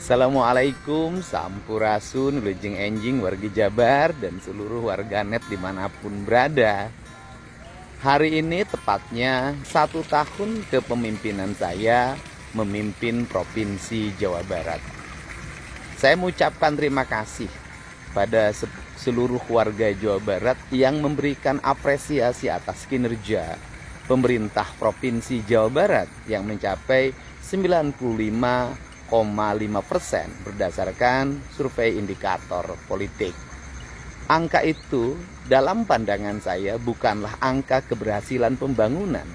Assalamualaikum, sampurasun, wilujeng enjing, wargi Jabar, dan seluruh warganet dimanapun berada. Hari ini tepatnya 1 tahun kepemimpinan saya memimpin Provinsi Jawa Barat. Saya mengucapkan terima kasih pada seluruh warga Jawa Barat yang memberikan apresiasi atas kinerja pemerintah Provinsi Jawa Barat yang mencapai 95,5% berdasarkan survei indikator politik. Angka itu dalam pandangan saya bukanlah angka keberhasilan pembangunan,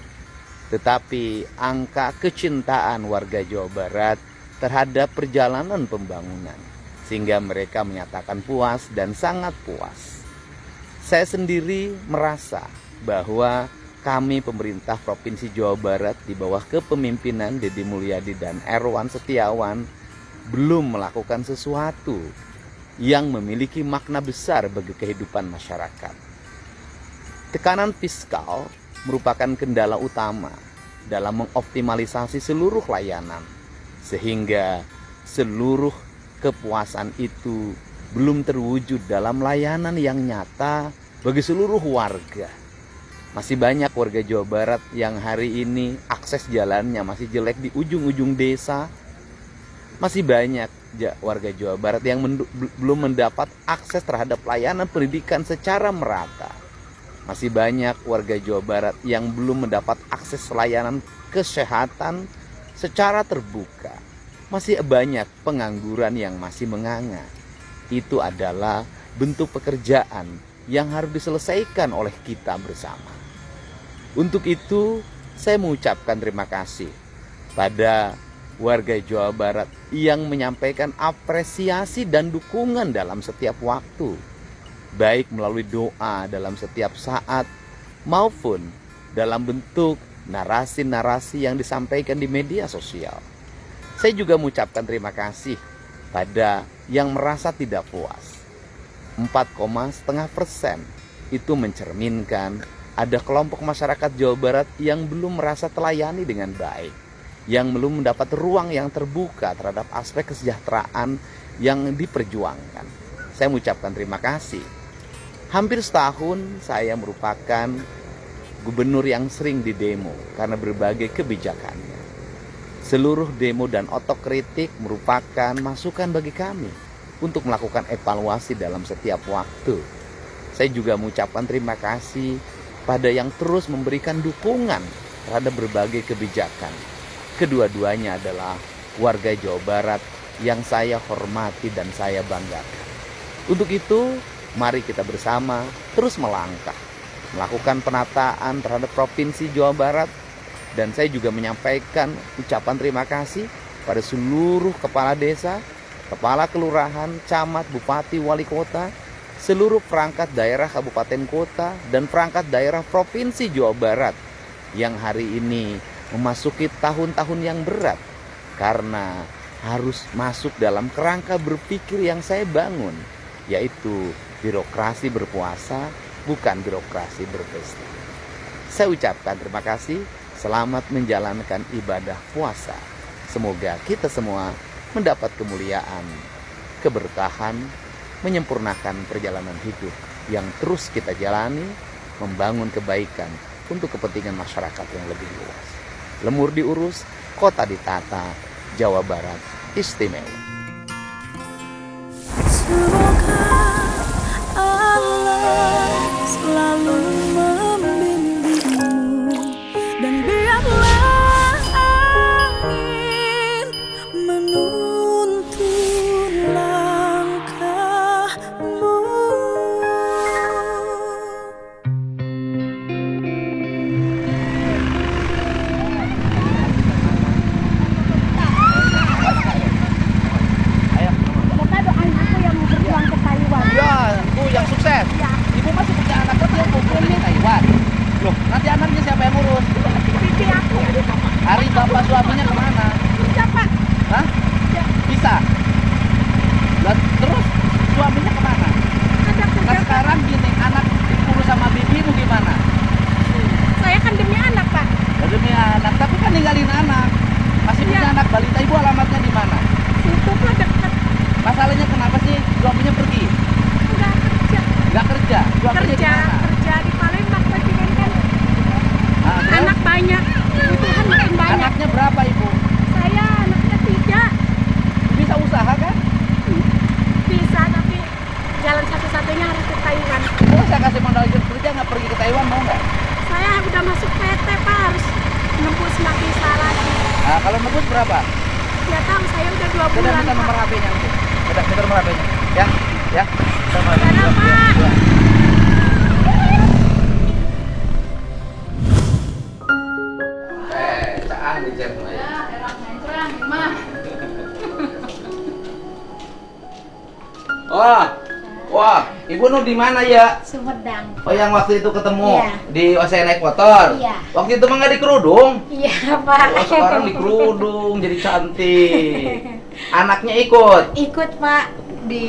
tetapi angka kecintaan warga Jawa Barat terhadap perjalanan pembangunan, sehingga mereka menyatakan puas dan sangat puas. Saya sendiri merasa bahwa kami pemerintah Provinsi Jawa Barat di bawah kepemimpinan Deddy Mulyadi dan Erwan Setiawan belum melakukan sesuatu yang memiliki makna besar bagi kehidupan masyarakat. Tekanan fiskal merupakan kendala utama dalam mengoptimalisasi seluruh layanan, sehingga seluruh kepuasan itu belum terwujud dalam layanan yang nyata bagi seluruh warga. Masih banyak warga Jawa Barat yang hari ini akses jalannya masih jelek di ujung-ujung desa. Masih banyak warga Jawa Barat yang belum mendapat akses terhadap layanan pendidikan secara merata. Masih banyak warga Jawa Barat yang belum mendapat akses layanan kesehatan secara terbuka. Masih banyak pengangguran yang masih menganga. Itu adalah bentuk pekerjaan yang harus diselesaikan oleh kita bersama. Untuk itu, saya mengucapkan terima kasih pada warga Jawa Barat yang menyampaikan apresiasi dan dukungan dalam setiap waktu, baik melalui doa dalam setiap saat maupun dalam bentuk narasi-narasi yang disampaikan di media sosial. Saya juga mengucapkan terima kasih pada yang merasa tidak puas. 4,5% itu mencerminkan ada kelompok masyarakat Jawa Barat yang belum merasa telayani dengan baik, yang belum mendapat ruang yang terbuka terhadap aspek kesejahteraan yang diperjuangkan. Saya mengucapkan terima kasih. Hampir setahun saya merupakan gubernur yang sering didemo karena berbagai kebijakannya. Seluruh demo dan otokritik merupakan masukan bagi kami untuk melakukan evaluasi dalam setiap waktu. Saya juga mengucapkan terima kasih pada yang terus memberikan dukungan terhadap berbagai kebijakan. Kedua-duanya adalah warga Jawa Barat yang saya hormati dan saya banggakan. Untuk itu, mari kita bersama terus melangkah, melakukan penataan terhadap Provinsi Jawa Barat. Dan saya juga menyampaikan ucapan terima kasih pada seluruh kepala desa, kepala kelurahan, camat, bupati, wali kota, seluruh perangkat daerah kabupaten kota, dan perangkat daerah Provinsi Jawa Barat yang hari ini memasuki tahun-tahun yang berat karena harus masuk dalam kerangka berpikir yang saya bangun, yaitu birokrasi berpuasa, bukan birokrasi berpesta. Saya ucapkan terima kasih, selamat menjalankan ibadah puasa. Semoga kita semua mendapat kemuliaan, keberkahan, menyempurnakan perjalanan hidup yang terus kita jalani, membangun kebaikan untuk kepentingan masyarakat yang lebih luas. Lemur diurus, kota ditata, Jawa Barat istimewa. Semoga Allah selalu membimbingmu, dan biarlah angin menuntun langkahmu. Kita doain aku yang mau berjuang. Kalau nebus berapa? Ya tahu saya udah 2 Udah bulan. minta nomor Pak. HP-nya nanti. Udah minta nomor HP-nya. Ya, ya. Minta nomor Udah, HP-nya. Pak. Ya. Caan di chat mah ya. Oh, wah, Ibu nu di mana ya? Sumedang. Oh, yang waktu itu ketemu Iya. di saya naik motor. Iya. Waktu itu mah nggak di kerudung. Iya, Pak. Oh, sekarang di kerudung jadi cantik. Anaknya ikut. Ikut, Pak, di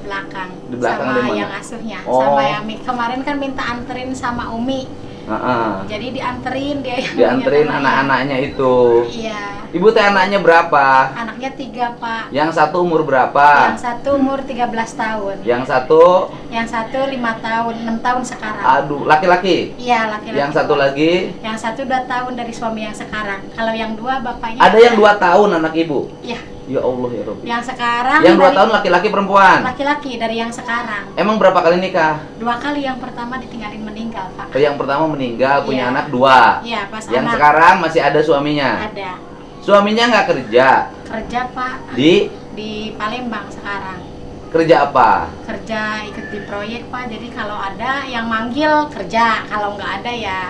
belakang. Di belakang sama di mana? yang asuhnya. Oh. Sama yang kemarin kan minta anterin sama Umi. Heeh. Jadi dianterin dia yang Dianterin punya anak-anaknya itu. Iya. Ibu teh anaknya berapa? Anaknya 3, Pak. Yang satu umur berapa? Yang satu umur 13 tahun. Yang satu, Yang satu 5 tahun, 6 tahun sekarang. aduh, laki-laki. Iya, laki-laki. Yang satu lagi, Yang satu 2 tahun dari suami yang sekarang. Kalau yang 2 bapaknya. ada yang 2 tahun anak ibu. Iya. Ya Allah ya Rabbi. Yang sekarang. Yang 2 dari- tahun laki-laki perempuan. Laki-laki dari yang sekarang. Emang berapa kali nikah? 2 kali, yang pertama ditinggalin meninggal, Pak. Oh, yang pertama meninggal, punya Iya. anak 2. Iya, pas Yang anak sekarang masih ada suaminya. ada Suaminya nggak kerja. kerja, Pak, Di di Palembang sekarang. kerja apa? Kerja ikut di proyek, Pak. Jadi kalau ada yang manggil kerja, kalau nggak ada ya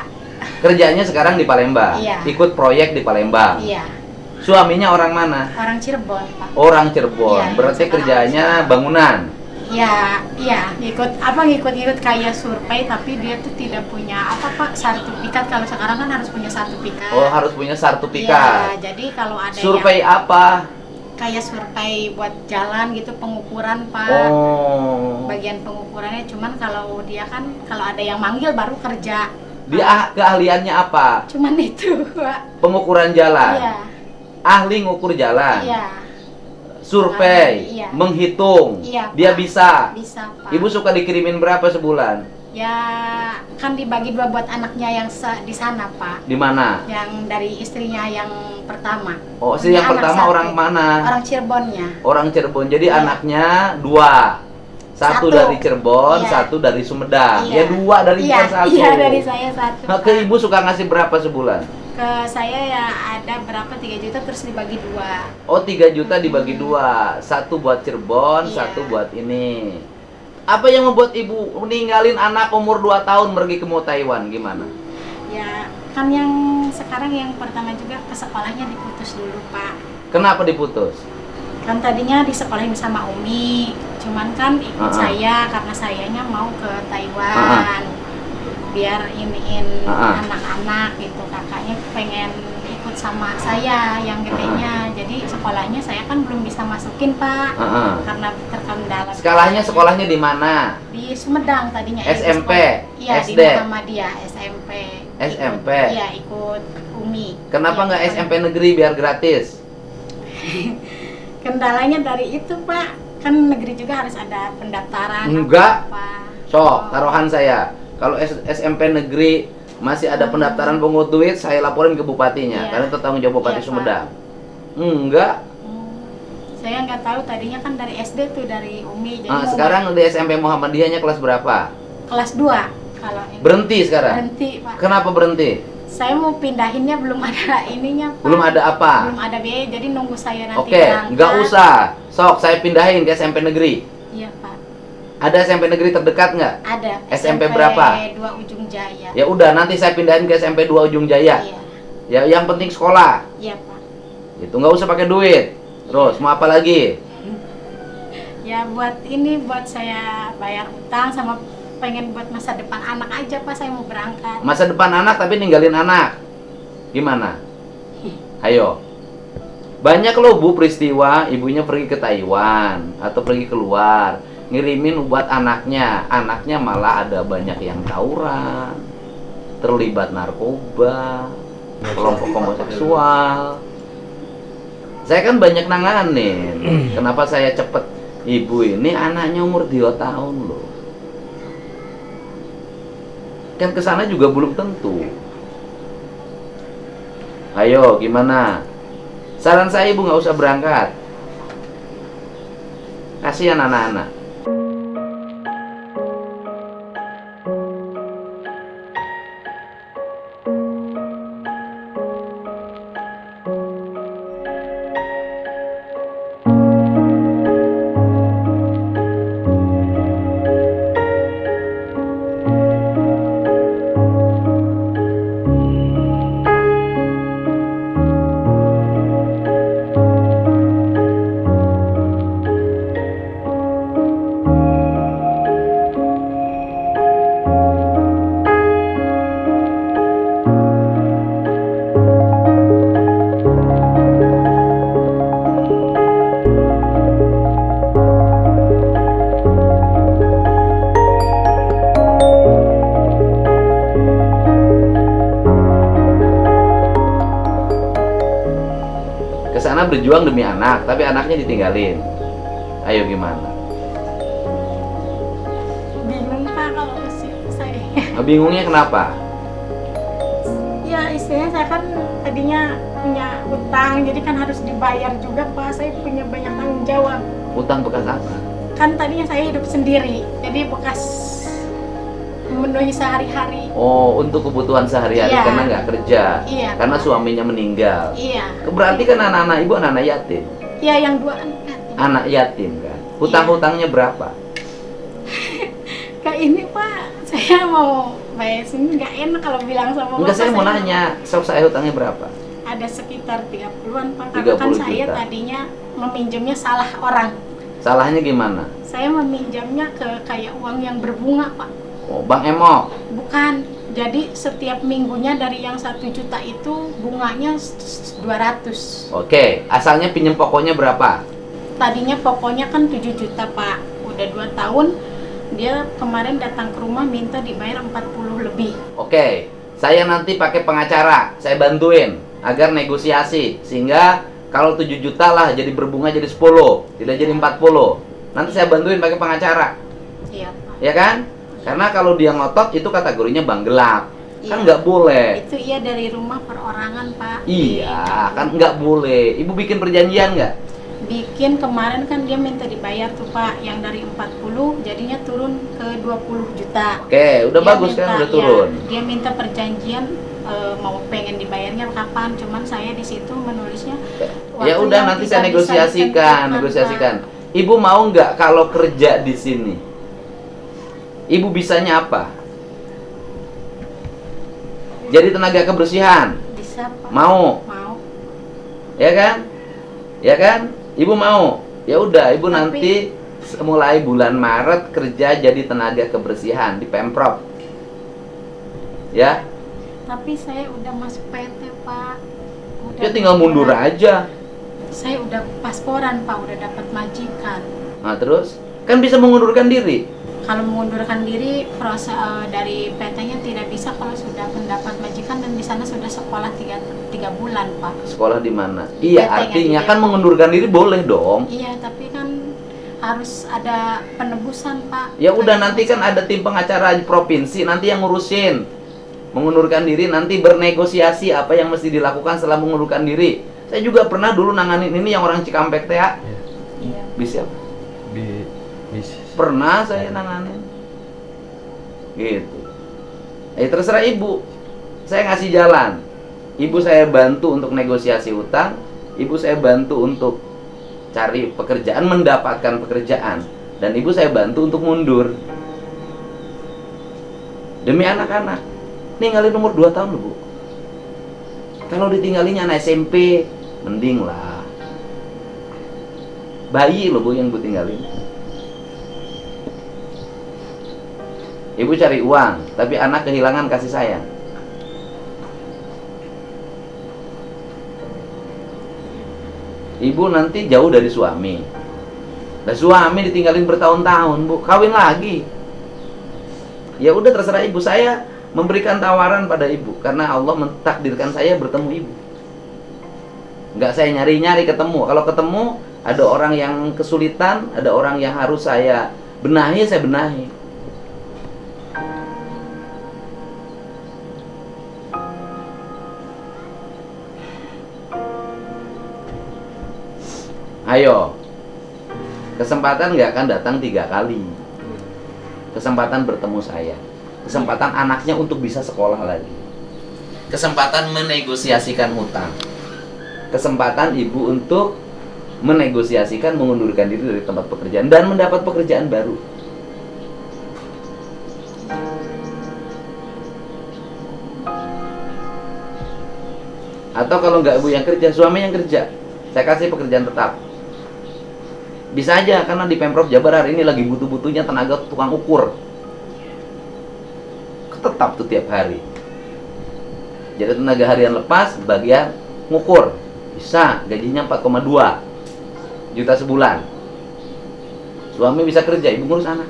Kerjanya sekarang di Palembang. Iya. Ikut proyek di Palembang. iya. Suaminya orang mana? Orang Cirebon, Pak. Orang Cirebon. Iya, Berarti sekarang kerjanya sekarang. bangunan. Ya, iya, ngikut kayak survei, tapi dia tuh tidak punya apa, Pak, sertifikat. Kalau sekarang kan harus punya sertifikat. Oh, harus punya Iya, sertifikat. jadi kalau ada Survei yang apa? kayak survei buat jalan gitu, pengukuran, Pak. Oh. Bagian pengukurannya, cuman kalau dia kan kalau ada yang manggil baru kerja. Dia keahliannya apa? Cuman itu, Pak. Pengukuran jalan. Iya. Ahli ngukur jalan. Iya. Survei, Iya. menghitung. Iya, Dia Pak. bisa. Bisa, Pak. Ibu suka dikirimin berapa sebulan? Ya kan dibagi 2 buat anaknya yang di sana, Pak. Di mana? Yang dari istrinya yang pertama. Oh, si yang Punya anak pertama 1. orang mana? Orang Cirebonnya. Orang Cirebon. Jadi Iya. anaknya 2. Satu 1. dari Cirebon, Iya. 1 dari Sumedang. Iya. Ya 2 dari Iya, bukan 1. iya, dari saya 1. Nah, ke Pak. ibu suka ngasih berapa sebulan? Ke saya ya ada berapa, 3 juta terus dibagi 2. Oh, 3 juta dibagi 2. 1 buat Cirebon, Iya. 1 buat ini. Apa yang membuat ibu meninggalin anak umur 2 tahun pergi ke Taiwan? Gimana? Ya kan yang sekarang yang pertama juga ke sekolahnya diputus dulu, Pak. Kenapa diputus? Kan tadinya di sekolahin sama Umi, cuman kan ikut saya karena sayanya mau ke Taiwan. Biar iniin anak-anak gitu, kakaknya pengen ikut sama saya yang gedenya. Jadi sekolahnya saya kan belum bisa masukin, Pak, karena terkendala. Sekolahnya di mana? Di Sumedang tadinya. SMP? Iya, SD? di Muhammadiyah SMP. SMP? Iya, ikut Umi. Kenapa Iya, nggak ikut. SMP negeri biar gratis? Kendalanya dari itu, Pak. Kan negeri juga harus ada pendaftaran. Enggak. Apa. Sok, taruhan saya. Kalau SMP negeri masih ada pendaftaran pungut duit, saya laporin ke bupatinya. Iya. Karena itu tanggung jawab Bupati Iya, Pak. Sumedang. Enggak. Saya nggak tahu, tadinya kan dari SD tuh, dari Umi. Jadi Ah, mau sekarang di SMP Muhammadiyahnya kelas berapa? kelas 2 kalau ini. Berhenti sekarang? Berhenti, Pak. Kenapa berhenti? Saya mau pindahinnya belum ada ininya, Pak. Belum ada apa? Belum ada biaya, jadi nunggu saya nanti Oke, nggak usah. Sok, saya pindahin ke SMP negeri. Iya, Pak. Ada SMP negeri terdekat nggak? Ada. SMP berapa? 2 Ujung Jaya. Ya udah, nanti saya pindahin ke SMP 2 Ujung Jaya. Iya. Ya, yang penting sekolah. Iya, Pak. Itu nggak usah pakai duit. Terus mau apa lagi? Ya buat ini, buat saya bayar utang sama pengen buat masa depan anak aja, Pak. Saya mau berangkat. Masa depan anak tapi ninggalin anak. Gimana? Ayo. Banyak loh Bu peristiwa ibunya pergi ke Taiwan atau pergi keluar, ngirimin buat anaknya. Anaknya malah ada banyak yang tawuran, terlibat narkoba, kelompok homoseksual. Saya kan banyak nanganin. Kenapa saya cepet? Ibu ini anaknya umur 2 tahun loh. Kan kesana juga belum tentu. Ayo, gimana? Saran saya ibu nggak usah berangkat. Kasihan anak-anak. berjuang demi anak, tapi anaknya ditinggalin. Ayo gimana? Bingung Pak kalau ke situ saya. Bingungnya kenapa? Ya istilahnya saya kan tadinya punya utang, jadi kan harus dibayar juga Pak. Saya punya banyak tanggung jawab. Utang bekas apa? Kan tadinya saya hidup sendiri, jadi bekas memenuhi sehari-hari. Oh, untuk kebutuhan sehari-hari Iya. karena nggak kerja. Iya, Karena Pak. suaminya meninggal. Iya. Berarti kan anak-anak ibu anak yatim. Iya, yang dua anak. Anak yatim kan. Hutang-hutangnya berapa? Kayak ini Pak, saya mau bayar sini nggak enak kalau bilang sama Enggak, Bapak. saya mau nanya, saya hutangnya berapa? Ada sekitar 30-an Pak, karena kan 30 saya juta. tadinya meminjamnya salah orang. Salahnya gimana? Saya meminjamnya ke kayak uang yang berbunga Pak. Oh, Bang Emo. Bukan, jadi setiap minggunya dari yang 1 juta itu bunganya 200. Oke, asalnya pinjam pokoknya berapa? Tadinya pokoknya kan 7 juta Pak. Udah 2 tahun, dia kemarin datang ke rumah minta dibayar 40 lebih. Oke, saya nanti pakai pengacara, saya bantuin agar negosiasi sehingga kalau 7 juta lah jadi berbunga jadi 10, tidak jadi 40. Nanti saya bantuin pakai pengacara. Iya Pak. Ya kan? Karena kalau dia ngotot itu kategorinya bank gelap. Kan Iya. nggak boleh. Itu iya dari rumah perorangan Pak. Iya, kan nggak boleh. Ibu bikin perjanjian nggak? Bikin kemarin kan dia minta dibayar tuh Pak, yang dari 40 jadinya turun ke 20 juta. Oke, udah Dia bagus minta- kan, udah ya, turun. dia minta perjanjian mau pengen dibayarnya kapan, cuman saya di situ menulisnya Ya waktu udah yang nanti tidak saya bisa negosiasikan, ditentukan, negosiasikan. Pak. Ibu mau nggak kalau kerja di sini? Ibu bisanya apa? Jadi tenaga kebersihan. Bisa Pak. Mau, Mau. ya kan? Ya kan? Ibu mau. Ya udah, ibu Tapi- nanti mulai bulan Maret kerja jadi tenaga kebersihan di Pemprov. Ya, Tapi saya udah masuk PT Pak. Udah ya tinggal mundur pasporan. aja. Saya udah pasporan Pak, udah dapat majikan. Nah, terus kan bisa mengundurkan diri. Kalau mengundurkan diri proses dari PT-nya tidak bisa kalau sudah mendapat majikan dan di sana sudah sekolah 3 bulan Pak. Sekolah di mana? Iya, PT-nya artinya di kan Depok. mengundurkan diri boleh dong. Iya, tapi kan harus ada penebusan Pak. Ya udah, Kayak nanti kan misalnya- ada tim pengacara di provinsi nanti yang ngurusin. Mengundurkan diri nanti bernegosiasi apa yang mesti dilakukan setelah mengundurkan diri. Saya juga pernah dulu nanganin ini yang orang Cikampek teh. Iya. Bisa. Bisa. Pernah saya nanganin. Gitu. Terserah ibu. Saya ngasih jalan. Ibu saya bantu untuk negosiasi utang, ibu saya bantu untuk cari pekerjaan, mendapatkan pekerjaan, dan ibu saya bantu untuk mundur. Demi anak-anak. Ninggalin umur 2 tahun loh, Bu. Kalau ditinggalinnya anak SMP, mending lah. Bayi loh, Bu, yang Bu tinggalin. Ibu cari uang, tapi anak kehilangan kasih sayang. Ibu nanti jauh dari suami. Dan suami ditinggalin bertahun-tahun, Bu. Kawin lagi. Ya udah, terserah ibu. Saya memberikan tawaran pada ibu karena Allah mentakdirkan saya bertemu ibu. Nggak saya nyari-nyari ketemu. Kalau ketemu ada orang yang kesulitan, ada orang yang harus saya benahi, saya benahi. Ayo, kesempatan nggak akan datang 3 kali. Kesempatan bertemu saya, kesempatan anaknya untuk bisa sekolah lagi, kesempatan menegosiasikan hutang, kesempatan ibu untuk menegosiasikan mengundurkan diri dari tempat pekerjaan dan mendapat pekerjaan baru. Atau kalau nggak ibu yang kerja, suami yang kerja, saya kasih pekerjaan tetap. Bisa aja, karena di Pemprov Jabar hari ini lagi butuh-butuhnya tenaga tukang ukur. Tetap tuh tiap hari. Jadi tenaga harian lepas, bagian ngukur. Bisa, gajinya 4,2 juta sebulan. Suami bisa kerja, ibu ngurus anak.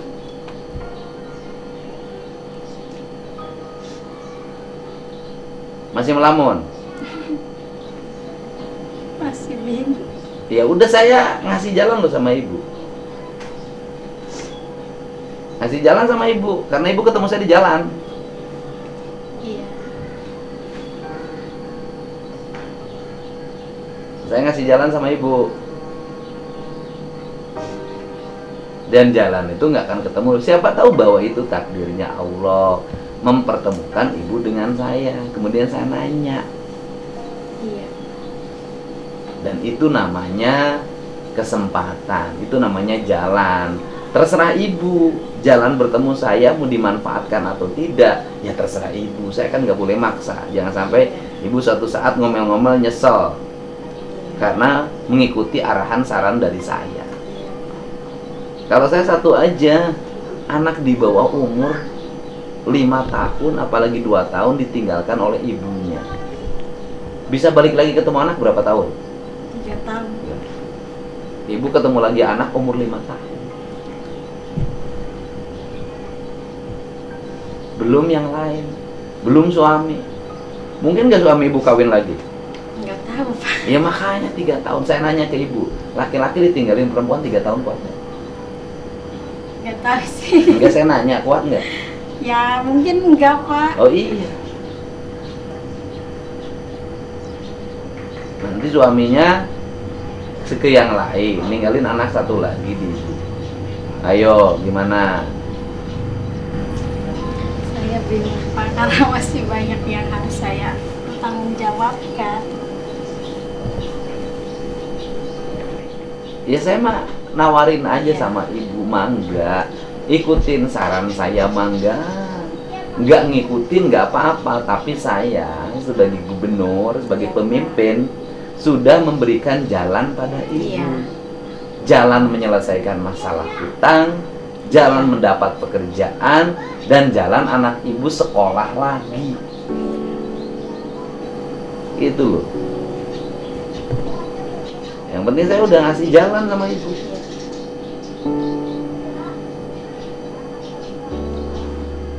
Masih melamun? Masih bingung. Ya udah, saya ngasih jalan loh sama ibu. Ngasih jalan sama ibu, karena ibu ketemu saya di jalan. Iya. Saya ngasih jalan sama ibu. Dan jalan itu nggak akan ketemu. Siapa tahu bahwa itu takdirnya Allah mempertemukan ibu dengan saya. Kemudian saya nanya. Iya. Dan itu namanya kesempatan. Itu namanya jalan. Terserah ibu, jalan bertemu saya mau dimanfaatkan atau tidak, ya terserah ibu. Saya kan nggak boleh maksa. Jangan sampai ibu suatu saat ngomel-ngomel nyesel karena mengikuti arahan saran dari saya. Kalau saya satu aja, anak di bawah umur 5 tahun, apalagi 2 tahun ditinggalkan oleh ibunya. Bisa balik lagi ketemu anak berapa tahun? 3 tahun. Ibu ketemu lagi anak umur 5 tahun. Belum yang lain, belum suami. Mungkin gak suami ibu kawin lagi? Nggak tahu, Pak. Ya makanya 3 tahun. Saya nanya ke ibu, laki-laki ditinggalin perempuan 3 tahun kuat nggak? Nggak tahu sih. Enggak, saya nanya, kuat nggak? Ya mungkin enggak, Pak. Oh iya. Nanti suaminya ke yang lain, ninggalin anak satu lagi di ibu. Ayo, gimana? Saya bingung, Pak, karena masih banyak yang harus saya tanggung jawabkan. Ya saya mah nawarin aja Iya. sama ibu, mangga ikutin saran saya, mangga. Nggak ngikutin nggak apa-apa, tapi saya sebagai gubernur, sebagai Iya. pemimpin sudah memberikan jalan pada ibu. Iya. Jalan menyelesaikan masalah hutang, jalan mendapat pekerjaan, dan jalan anak ibu sekolah lagi. Itu loh. Yang penting saya udah ngasih jalan sama ibu.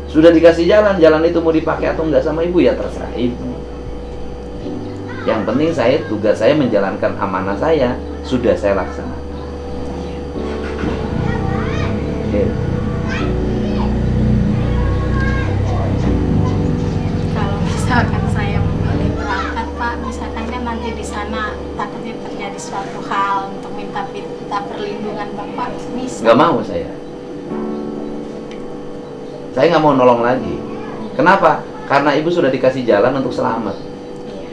Sudah dikasih jalan, jalan itu mau dipakai atau enggak sama ibu ya terserah ibu. Yang penting tugas saya menjalankan amanah saya sudah saya laksanakan. Oke. Kalau misalkan saya memilih berangkat, Pak, misalkan kan nanti di sana takutnya terjadi suatu hal untuk minta perlindungan Bapak, bisa. Nggak mau saya. Saya nggak mau nolong lagi. Kenapa? Karena ibu sudah dikasih jalan untuk selamat. Iya.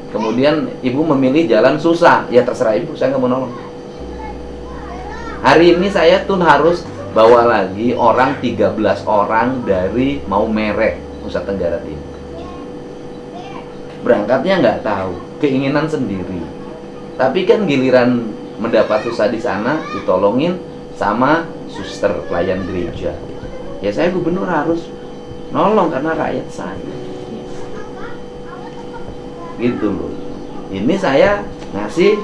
Kemudian ibu memilih jalan susah, ya terserah ibu, saya nggak mau nolong. Hari ini saya tuh harus bawa lagi orang 13 orang dari Maumere, Nusa Tenggara Timur. Berangkatnya nggak tahu, keinginan sendiri. Tapi kan giliran mendapat susah di sana, ditolongin sama suster pelayan gereja. Ya saya gubernur harus nolong karena rakyat saya. Gitu loh. Ini saya ngasih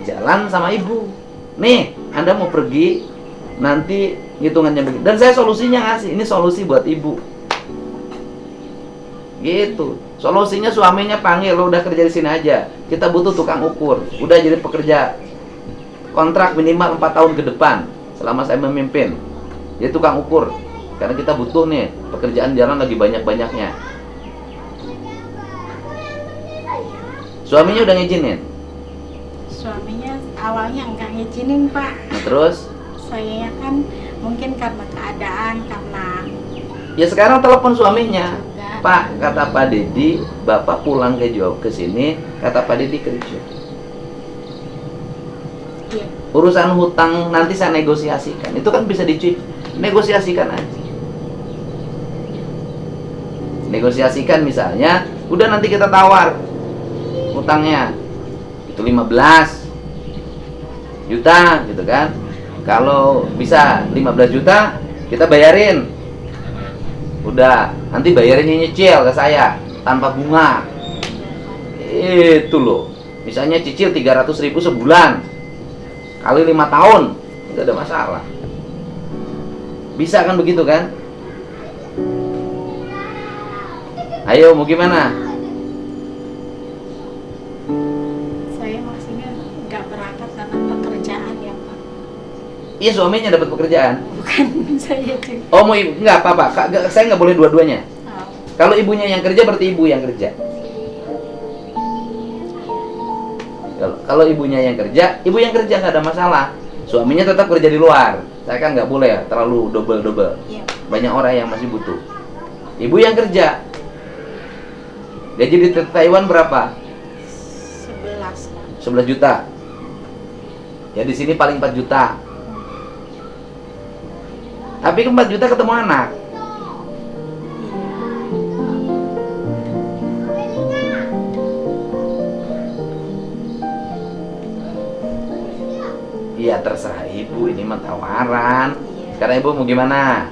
jalan sama ibu. Nih, Anda mau pergi, nanti hitungannya begitu. Dan saya solusinya ngasih. Ini solusi buat ibu. Gitu. Solusinya suaminya panggil, lo udah kerja di sini aja. Kita butuh tukang ukur. Udah jadi pekerja. Kontrak minimal 4 tahun ke depan selama saya memimpin. Dia tukang ukur. Karena kita butuh nih, pekerjaan jalan lagi banyak-banyaknya. Suaminya udah ngizinin. Suaminya awalnya enggak ngizinin, Pak. Nah, terus Saya kan mungkin karena keadaan, karena ya sekarang telepon suaminya. juga. Pak, kata Pak Dedi, Bapak pulang ke sini, kata Pak Dedi kerja. Iya. Urusan hutang nanti saya negosiasikan. Itu kan bisa negosiasikan aja. Negosiasikan misalnya, udah nanti kita tawar hutangnya itu 15 juta gitu kan. Kalau bisa 15 juta kita bayarin. Udah, nanti bayarinnya nyicil ke saya tanpa bunga. Itu loh. Misalnya cicil 300.000 sebulan kali 5 tahun, nggak ada masalah. Bisa kan begitu kan? Ayo mau gimana? Saya maksudnya nggak Iya, suaminya dapat pekerjaan. Bukan saya juga. Oh, mau ibu? Enggak apa-apa. Saya nggak boleh dua-duanya. Oh. Kalau ibunya yang kerja berarti ibu yang kerja. Kalau ibunya yang kerja, ibu yang kerja nggak ada masalah. Suaminya tetap kerja di luar. Saya kan nggak boleh ya, terlalu double. Iya. Banyak orang yang masih butuh. Ibu yang kerja. Gaji di Taiwan berapa? 11 Pak. 11 juta. Ya di sini paling 4 juta. Tapi 4 juta ketemu anak. Iya terserah ibu, ini mah tawaran. Sekarang ibu mau gimana?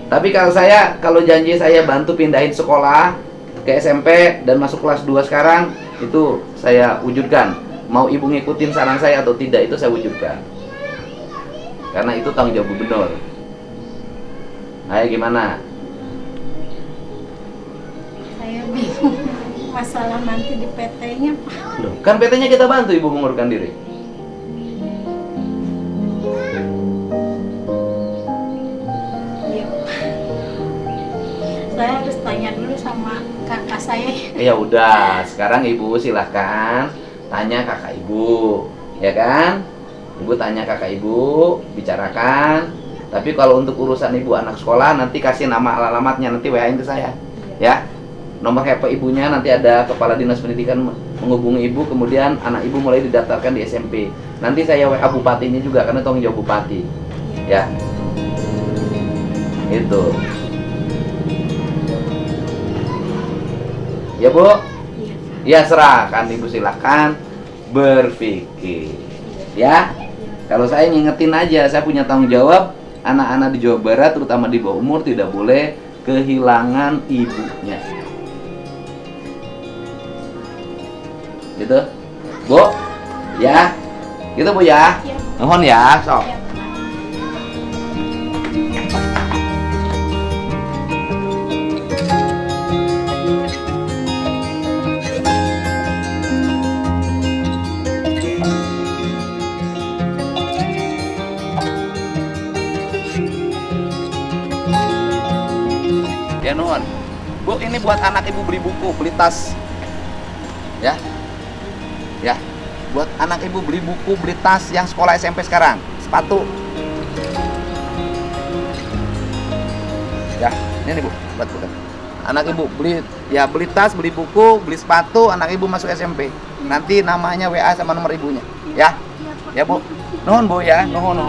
Tapi kalau janji saya bantu pindahin sekolah ke SMP dan masuk kelas 2 sekarang, itu saya wujudkan. Mau ibu ngikutin saran saya atau tidak, itu saya wujudkan. Karena itu tanggung jawab gubernur. Ayo gimana? Saya bingung masalah nanti di PT-nya Pak. Loh, kan PT-nya kita bantu ibu menguruskan diri. Iya. Saya harus tanya dulu sama kakak saya. Ya udah, sekarang ibu silahkan tanya kakak ibu, ya kan? Ibu tanya kakak ibu, bicarakan. Tapi kalau untuk urusan ibu anak sekolah, nanti kasih nama alamatnya, nanti WA-in ke saya, ya. Nomor HP ibunya nanti ada kepala dinas pendidikan menghubungi ibu, kemudian anak ibu mulai didaftarkan di SMP. Nanti saya WA bupatinya juga karena tanggung jawab bupati, ya. Itu. Ya Bu, Iya. ya serahkan ibu, silakan berpikir, ya. Kalau saya ngingetin aja, saya punya tanggung jawab. Anak-anak di Jawa Barat, terutama di bawah umur, tidak boleh kehilangan ibunya. Gitu, Bu, ya, gitu Bu ya. Iya. Mohon ya, sok. Iya. Ya nuhun. Bu, ini buat anak ibu beli buku, beli tas. Ya. Ya. Buat anak ibu beli buku, beli tas yang sekolah SMP sekarang. Sepatu. Ya, ini nih Bu, buat bukan. Anak ibu beli tas, beli buku, beli sepatu, anak ibu masuk SMP. Nanti namanya WA sama nomor ibunya. Ya. Ya Bu. Nuhun Bu ya, nuhun.